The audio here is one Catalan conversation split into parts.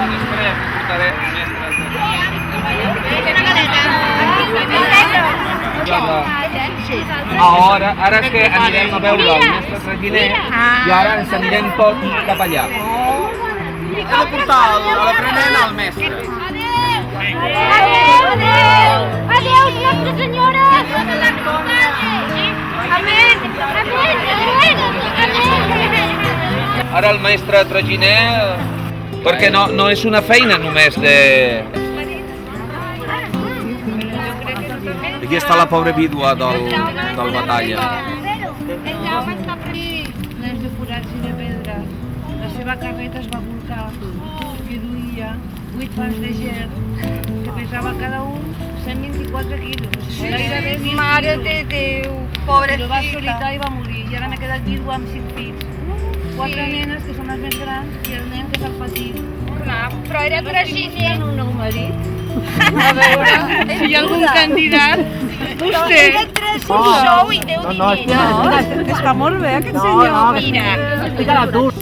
Després portaré Ara és que anirem a veure el mestre Traginer i ara ens anirem tots cap allà. He de portar l'aprenent al mestre. Adéu, Nostra Senyora! Amén! Ara el mestre Traginer, perquè no és una feina només de... Aquí està la pobra vídua del Batalla. Les de forats i de pedra. La seva carreta es va volcar i duia 8 pans de gel que pesava cada un 124 quilos. Gairebé Mare de Déu, Però va pobrecita. solitar i va morir. I ara m'he quedat vídua amb 5 fills. 4 nenes que són les més grans i el nen que és el petit. Clar, però era Traginer. un nou marit. A veure, si hi ha algun candidat, vostè. Era tres un sou i 10 diners. Està molt bé aquest senyor. Mira,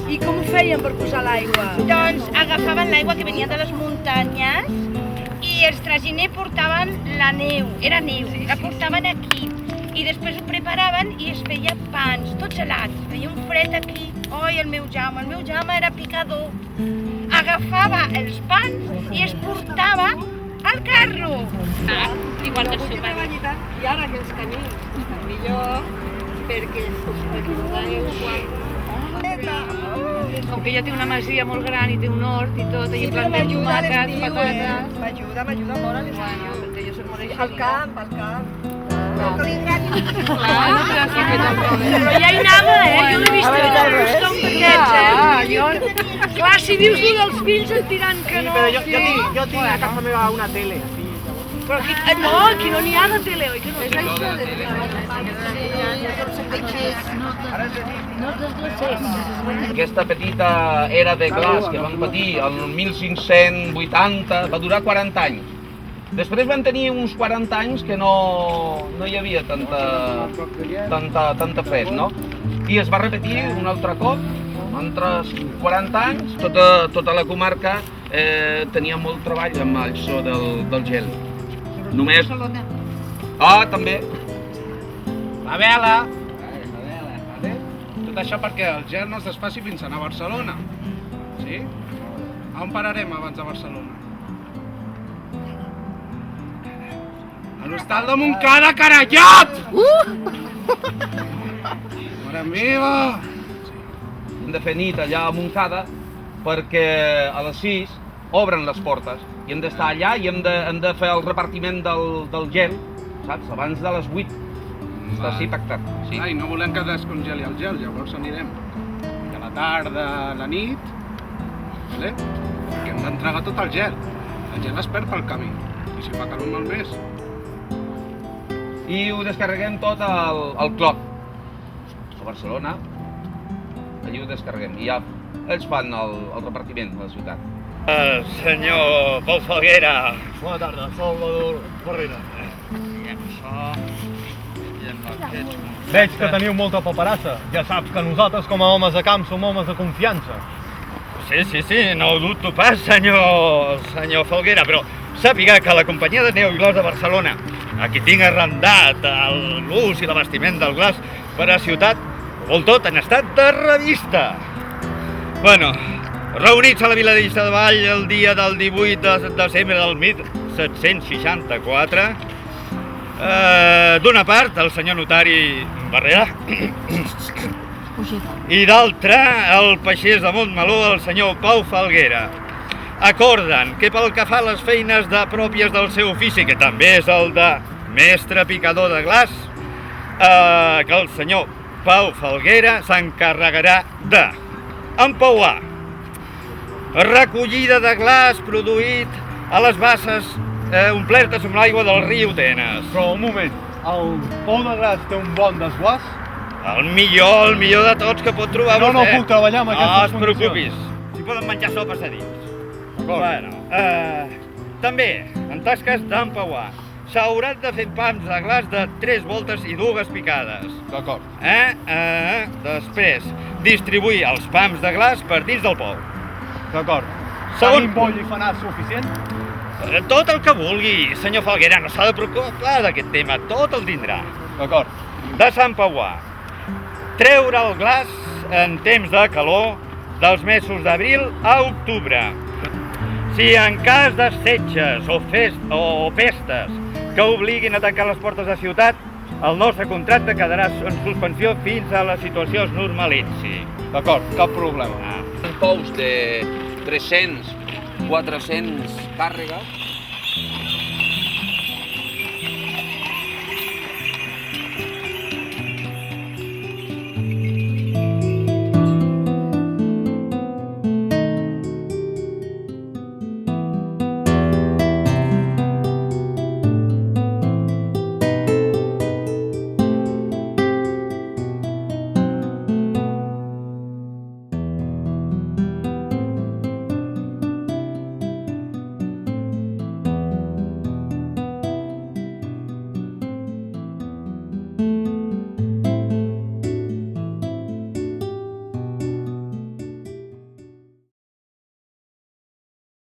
I com ho feien per posar l'aigua? doncs agafaven l'aigua que venia de les muntanyes i els Traginer portaven la neu, era neu, la portaven aquí. I després ho preparaven i es feia pans, tot gelats, feia un fred aquí. Oi, el meu Jaume era picador. Agafava els pans i es portava al carro. Igual que el seu pare. I ara aquells camins, millor, perquè recordeu quan... Com que ella té una masia molt gran i té un hort i tot, i plantem tomàquets, patates... M'ajuda molt a l'estiu. Perquè jo soc molt així. Al camp. Però ja hi anava, jo l'he vist buscar un paquet, Clar, si dius lo dels fills et diran que no. Però jo tinc a casa meva una tele. Però aquí no n'hi ha de tele, oi que no? És això de Aquesta petita era de glaç que van patir el 1580, va durar 40 anys. Després van tenir uns 40 anys que no hi havia tanta fred, no? I es va repetir un altre cop, entre 40 anys, tota la comarca tenia molt treball amb això del gel. Només... Ah, també. La vela. Tot això perquè el gel no es desfaci fins a anar a Barcelona. Sí? On pararem abans de Barcelona? A l'hostal de Montcada, carallat! Mare meva! Hem de fer nit allà a Montcada perquè a les 6 obren les portes i hem d'estar allà i hem de fer el repartiment del gel, saps? Abans de les 8. Està així pactat. Sí. Ai, no volem que descongeli el gel, llavors anirem a la tarda, a la nit, vale? Perquè hem d'entregar tot el gel. El gel es perd pel camí, i si fa calor molt més. I ho descarreguem tot al Clot, a Barcelona. Allí ho descarreguem i ja ells fan el repartiment a la ciutat. Senyor Pau Falguera. Bona tarda, Salvador Ferrera. Veig que teniu molta paperassa. Ja saps que nosaltres com a homes de camp som homes de confiança. Sí, no ho dubto pas, senyor Falguera, però sàpiga que la companyia de Neu i Glas de Barcelona, a qui tinc arrendat l'ús i l'abastiment del glaç per a ciutat, ho vol tot en estat de revista. Bueno, reunits a la Vila de Lliçà de Vall el dia del 18 de desembre del 1764, d'una part el senyor notari Barrera i d'altra el pagès de Montmeló, el senyor Pau Falguera, acorden que pel que fa a les feines pròpies del seu ofici, que també és el de mestre picador de glaç, que el senyor Pau Falguera s'encarregarà de empouar, recollida de glaç produït a les basses omplertes amb l'aigua del riu Tenes. Però un moment, el pou de glaç té un bon desguàs? El millor de tots que pot trobar vostè. No puc treballar amb aquestes condicions. No es preocupis, si poden menjar sopes a dins. Bueno, també, en tasques d'empouar, s'hauran de fer pams de glaç de 3 voltes i 2 picades. D'acord. Després, distribuir els pams de glaç per dins del pou. D'acord. Tenim boll i fanàs suficient? Tot el que vulgui, senyor Falguera, no s'ha de preocupar d'aquest tema, tot el tindrà. D'acord. De Sant Pauà, treure el glaç en temps de calor dels mesos d'abril a octubre. Si en cas de setges o pestes que obliguin a tancar les portes de ciutat, el nostre contracte quedarà en suspensió fins a la situació es normalitzi. D'acord, cap problema. Pous de 300, 400 càrregues